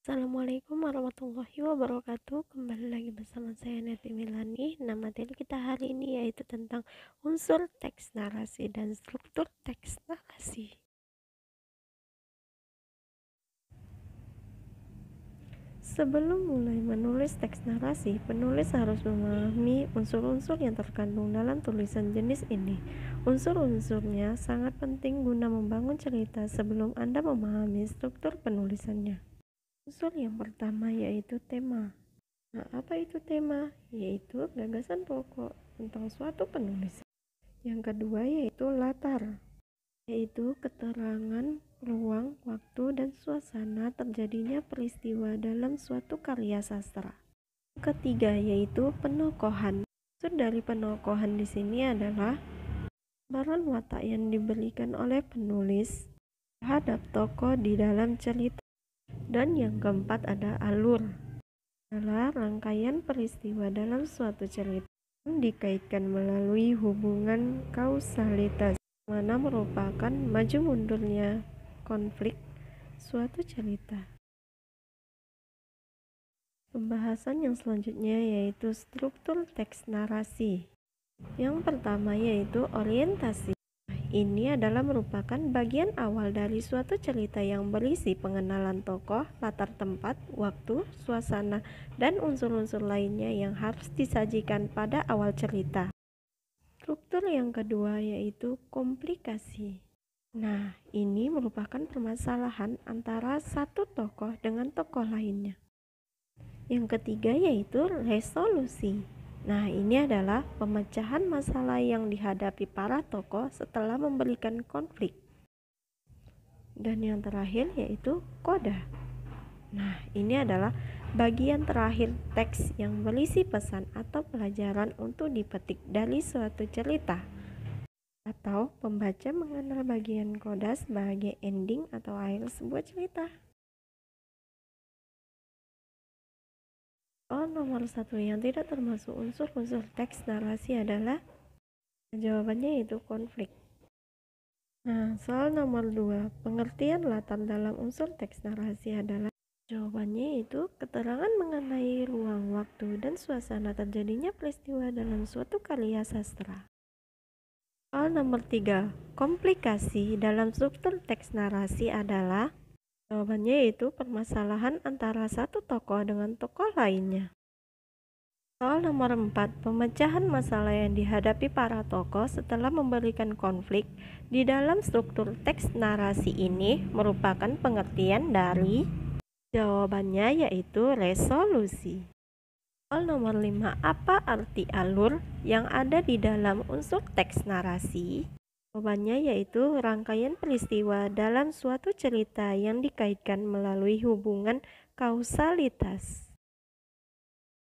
Assalamualaikum warahmatullahi wabarakatuh. Kembali lagi bersama saya Neti Milani. Nah, materi kita hari ini yaitu tentang unsur teks narasi dan struktur teks narasi. Sebelum mulai menulis teks narasi, penulis harus memahami unsur-unsur yang terkandung dalam tulisan jenis ini. Unsur-unsurnya sangat penting guna membangun cerita sebelum Anda memahami struktur penulisannya. Unsur yang pertama yaitu tema. Nah, apa itu tema? Yaitu gagasan pokok tentang suatu penulisan. Yang kedua yaitu latar, yaitu keterangan ruang, waktu, dan suasana terjadinya peristiwa dalam suatu karya sastra. Yang ketiga yaitu penokohan. Maksud dari penokohan di sini adalah gambaran watak yang diberikan oleh penulis terhadap tokoh di dalam cerita. Dan yang keempat ada alur, adalah rangkaian peristiwa dalam suatu cerita yang dikaitkan melalui hubungan kausalitas, mana merupakan maju mundurnya konflik suatu cerita. Pembahasan yang selanjutnya yaitu struktur teks narasi. Yang pertama yaitu orientasi. Ini adalah merupakan bagian awal dari suatu cerita yang berisi pengenalan tokoh, latar tempat, waktu, suasana, dan unsur-unsur lainnya yang harus disajikan pada awal cerita. Struktur yang kedua yaitu komplikasi. Nah, ini merupakan permasalahan antara satu tokoh dengan tokoh lainnya. Yang ketiga yaitu resolusi. Nah, ini adalah pemecahan masalah yang dihadapi para tokoh setelah memberikan konflik. Dan yang terakhir yaitu koda. Nah, ini adalah bagian terakhir teks yang berisi pesan atau pelajaran untuk dipetik dari suatu cerita. Atau pembaca mengenal bagian koda sebagai ending atau akhir sebuah cerita. Nomor satu yang tidak termasuk unsur-unsur teks narasi adalah jawabannya yaitu konflik. Nah, soal nomor 2, pengertian latar dalam unsur teks narasi adalah jawabannya yaitu keterangan mengenai ruang, waktu, dan suasana terjadinya peristiwa dalam suatu karya sastra. Soal nomor 3, komplikasi dalam struktur teks narasi adalah jawabannya yaitu permasalahan antara satu tokoh dengan tokoh lainnya. Soal nomor 4, pemecahan masalah yang dihadapi para tokoh setelah memberikan konflik di dalam struktur teks narasi ini merupakan pengertian dari jawabannya yaitu resolusi. Soal nomor 5, apa arti alur yang ada di dalam unsur teks narasi? Jawabannya yaitu rangkaian peristiwa dalam suatu cerita yang dikaitkan melalui hubungan kausalitas.